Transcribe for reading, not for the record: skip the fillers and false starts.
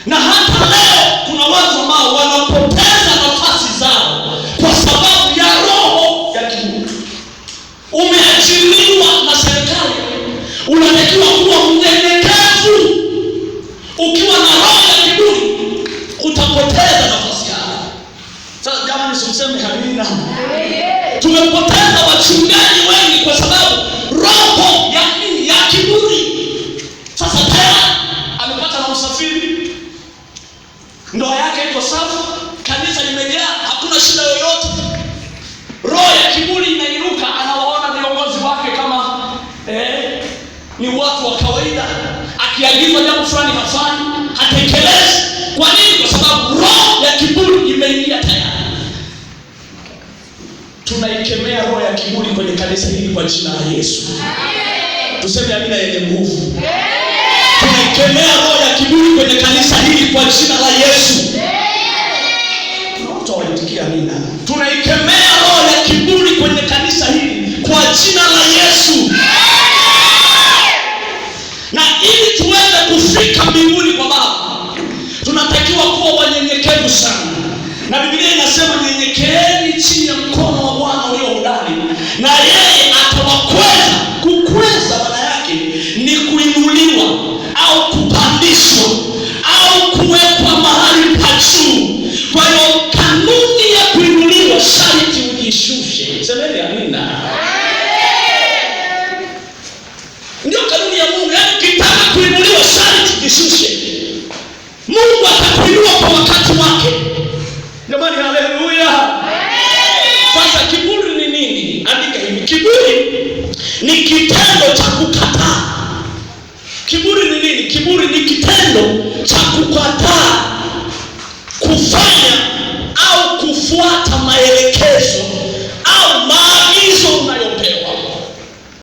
Na hata leo kuna watu ambao wanapoteza nafasi zao kwa sababu ya roho ya kiburi. Umeajiriwa na serikali, unatakiwa kuwa mnyenyekevu. Ukiwa na roho ya kiburi utapoteza nafasi yako. Sasa jamani, simseme amina. Tumepoteza wachungaji wengi kwa sababu roho ya kiburi. Sasa tena amepata na usafiri, ndoa yake iko safi, kanisa limejaa, hakuna shida yoyote. Roho ya kiburi inainuka, anawaona viongozi wake kama ni watu wa kawaida. Akiagizwa jambo fulani hafanyi, hatekelezi. Kwa nini? Kwa sababu roho ya kiburi imeingia tayari. Tunaikemea roho ya kiburi kwenye kanisa hili kwa jina la Yesu. Tuseme amina yenye nguvu. Tunaikemea roho ya kiburi kwenye kanisa hili kwa jina la Yesu. Tunaitikia amina. Tunaikemea roho ya kiburi kwenye kanisa hili kwa jina la Yesu. Na ili tuweze kufika mbinguni kwa Baba, tunatakiwa kuwa wanyenyekevu sana. Na Biblia inasema nyenyekeeni chini ya mkono wa Bwana ulio hodari, na yeye atawakweza. Kukweza maana yake ni kuinuliwa au kupandishwa au kuwekwa mahali pa juu. Kwa hiyo kanuni ya kuinuliwa sharti ujishushe. Semeni amina. Ndio kanuni ya Mungu. Yaani ukitaka kuinuliwa sharti ujishushe. Mungu atakuinua kwa wakati wake. Jamani, haleluya. Sasa kiburi ni nini? Andika hivi. Kiburi ni kitendo cha kukataa. Kiburi ni nini? Kiburi ni kitendo cha kukataa kufanya au kufuata maelekezo